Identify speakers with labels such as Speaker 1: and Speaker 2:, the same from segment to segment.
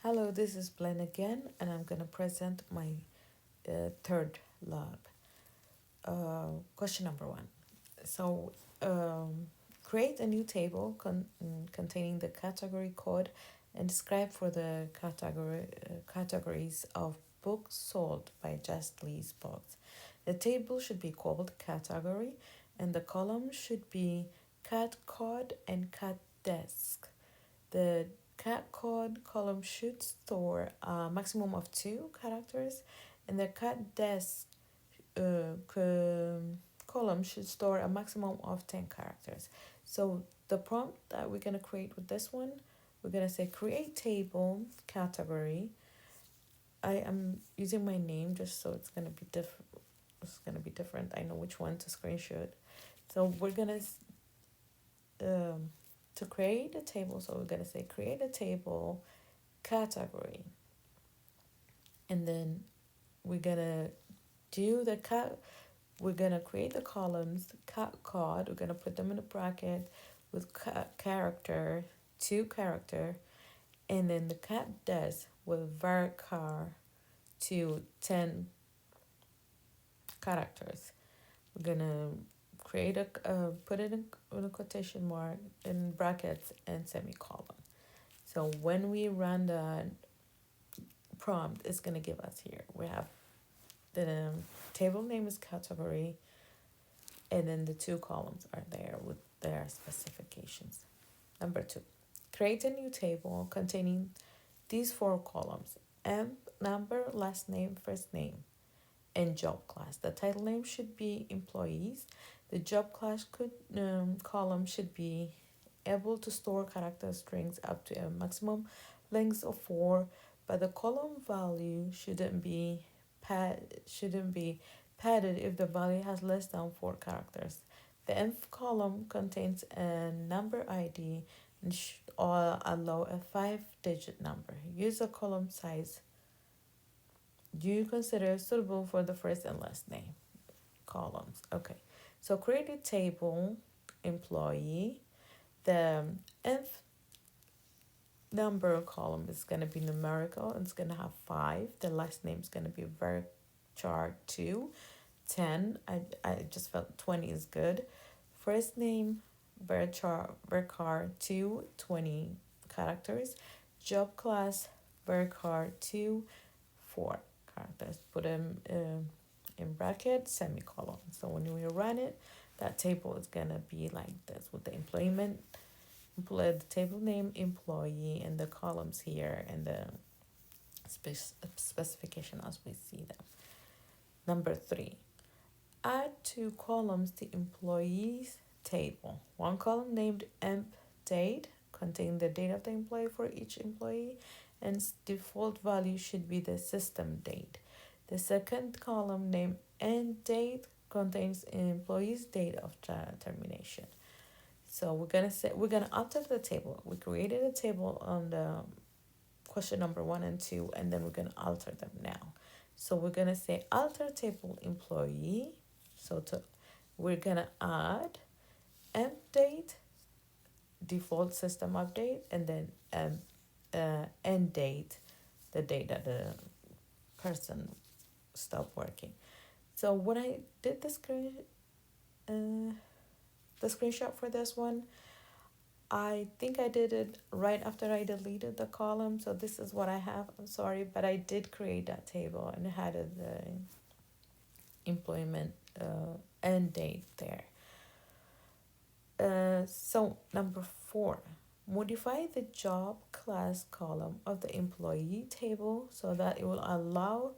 Speaker 1: Hello, this is Blaine again, and I'm going to present my third lab. Question number one. So, um, create a new table containing the category code and describe for the categories of books sold by Just Lee's Books. The table should be called category, and the column should be cat card and cat desk. The cat code column should store a maximum of two characters, and the cat desk column should store a maximum of 10 characters. So the prompt that we're going to create with this one, we're going to say create table category. I am using my name just so it's going to be different. It's going to be different. I know which one to screenshot. So we're going to create a table. So we're going to say create a table category, and then we're gonna do the cat we're gonna create the columns cat card. We're gonna put them in a bracket with character, two character, and then the cat desk with varchar to 10 characters. We're gonna create a put it in a quotation mark in brackets and semicolon. So when we run the prompt, it's gonna give us here. We have the table name is category, and then the two columns are there with their specifications. Number two, create a new table containing these four columns: emp, number, last name, first name, and job class. The title name should be employees. The job class column should be able to store character strings up to a maximum length of 4, but the column value shouldn't be padded if the value has less than 4 characters. The nth column contains a number ID and should allow a 5-digit number. Use a column size you consider suitable for the first and last name columns. Okay, so create a table employee. The nth number column is going to be numerical and it's going to have 5. The last name is going to be varchar 2, 10. I just felt 20 is good. First name varchar 2, 20 characters. Job class varchar 2, 4 characters. Put them in bracket, semicolon. So when we run it, that table is going to be like this with the the table name, employee, and the columns here and the specification as we see them. Number 3, add 2 columns to employees table. One column named emp date contain the date of the employee for each employee, and default value should be the system date. The second column named end date contains an employee's date of termination. So we're gonna alter the table. We created a table on the question number 1 and 2, and then we're gonna alter them now. So we're gonna say alter table employee. We're gonna add end date, default system update, and then end date, the date that the person stopped working. So when I did the screenshot for this one, I think I did it right after I deleted the column. So this is what I have. I'm sorry, but I did create that table and had the employment end date there. So number 4, modify the job class column of the employee table so that it will allow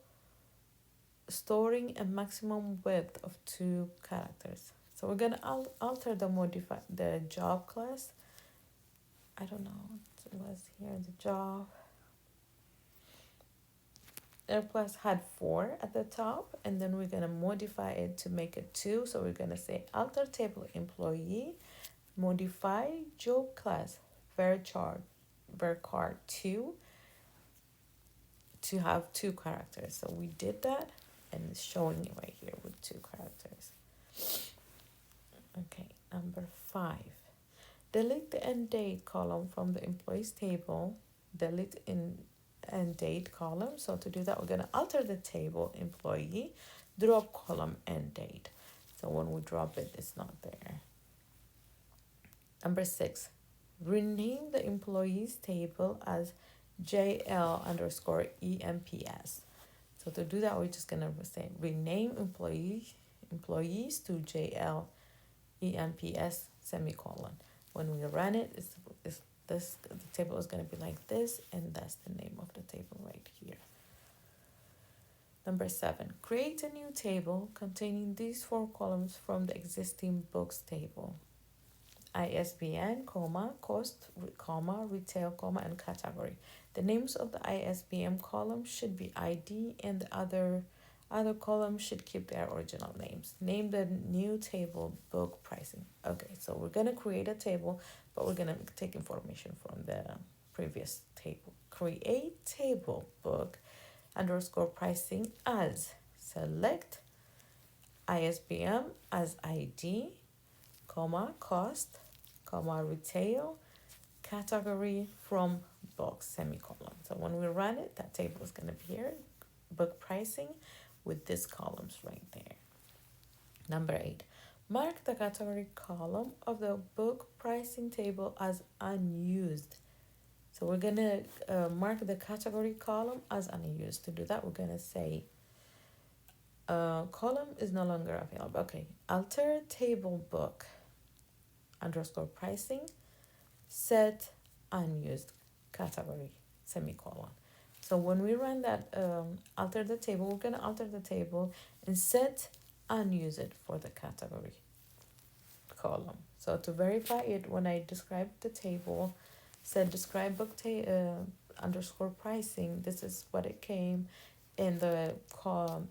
Speaker 1: storing a maximum width of 2 characters. So we're gonna alter the job class. I don't know what it was here. The job class had 4 at the top, and then we're gonna modify it to make it 2. So we're gonna say alter table employee, modify job class varchar 2 to have 2 characters. So we did that, and it's showing it right here with 2 characters. Okay, number 5. Delete the end date column from the employees table. Delete in and date column. So to do that, we're gonna alter the table employee, drop column and date. So when we drop it, it's not there. Number 6, rename the employees table as JL underscore EMPS. So to do that, we're just gonna say rename employees to JL EMPS semicolon. When we run it, it's this, the table is gonna be like this, and that's the name of the table right here. Number 7, create a new table containing these 4 columns from the existing books table. ISBN, cost, retail, and category. The names of the ISBN column should be ID, and the other columns should keep their original names. Name the new table book pricing. Okay, so we're gonna create a table, but we're gonna take information from the previous table. Create table book underscore pricing as select ISBN as ID, cost, retail, category from box, semicolon. So when we run it, that table is going to be here, book pricing with these columns right there. Number 8, mark the category column of the book pricing table as unused. So we're going to mark the category column as unused. To do that, we're going to say column is no longer available. Okay, alter table book underscore pricing, set unused category, semicolon. So when we run that alter the table, we're going to alter the table and set unused for the category column. So to verify it, when I describe the table, said describe book underscore pricing, this is what it came, and the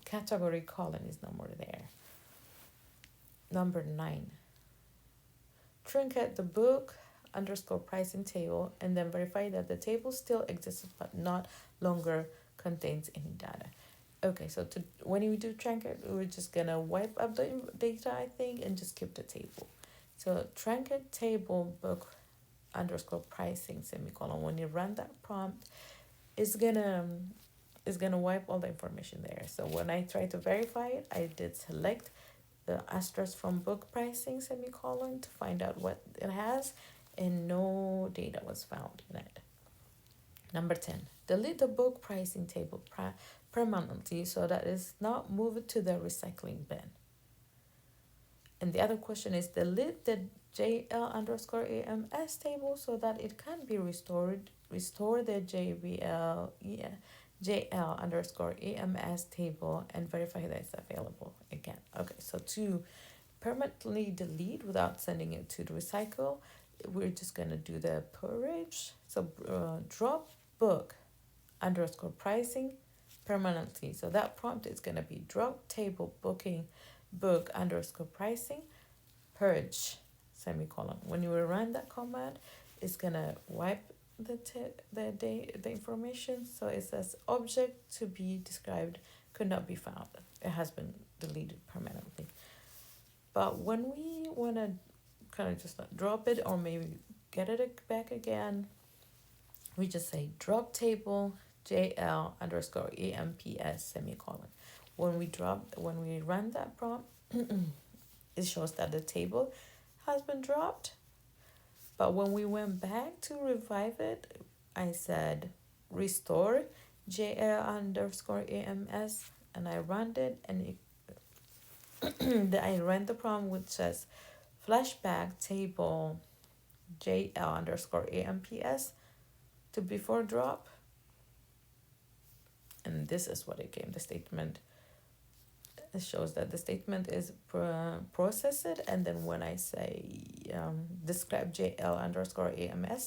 Speaker 1: category column is no more there. Number 9, truncate the book underscore pricing table and then verify that the table still exists but not longer contains any data. Okay, so when we do truncate, we're just gonna wipe up the data, I think, and just keep the table. So truncate table book underscore pricing semicolon. When you run that prompt, it's gonna wipe all the information there. So when I try to verify it, I did select the asterisk from book pricing semicolon to find out what it has, and no data was found in it. Number 10, delete the book pricing table permanently so that it's not moved to the recycling bin. And the other question is delete the JL underscore AMS table so that it can be restored. Restore the JL underscore AMS table and verify that it's available again. Okay, so to permanently delete without sending it to the recycle, we're just gonna do the purge. So drop book underscore pricing permanently. So that prompt is gonna be drop table booking book underscore pricing purge semicolon. When you run that command, it's gonna wipe the information. So it says object to be described could not be found. It has been deleted permanently. But when we want to kind of just drop it or maybe get it back again, we just say drop table JL underscore EMPS semicolon. When we run that prompt, it shows that the table has been dropped. But when we went back to revive it, I said restore JL underscore EMS, and I ran it, and I ran the prompt which says flashback table JL underscore AMPS to before drop. And this is what it came. The statement, it shows that the statement is processed, and then when I say describe JL underscore AMS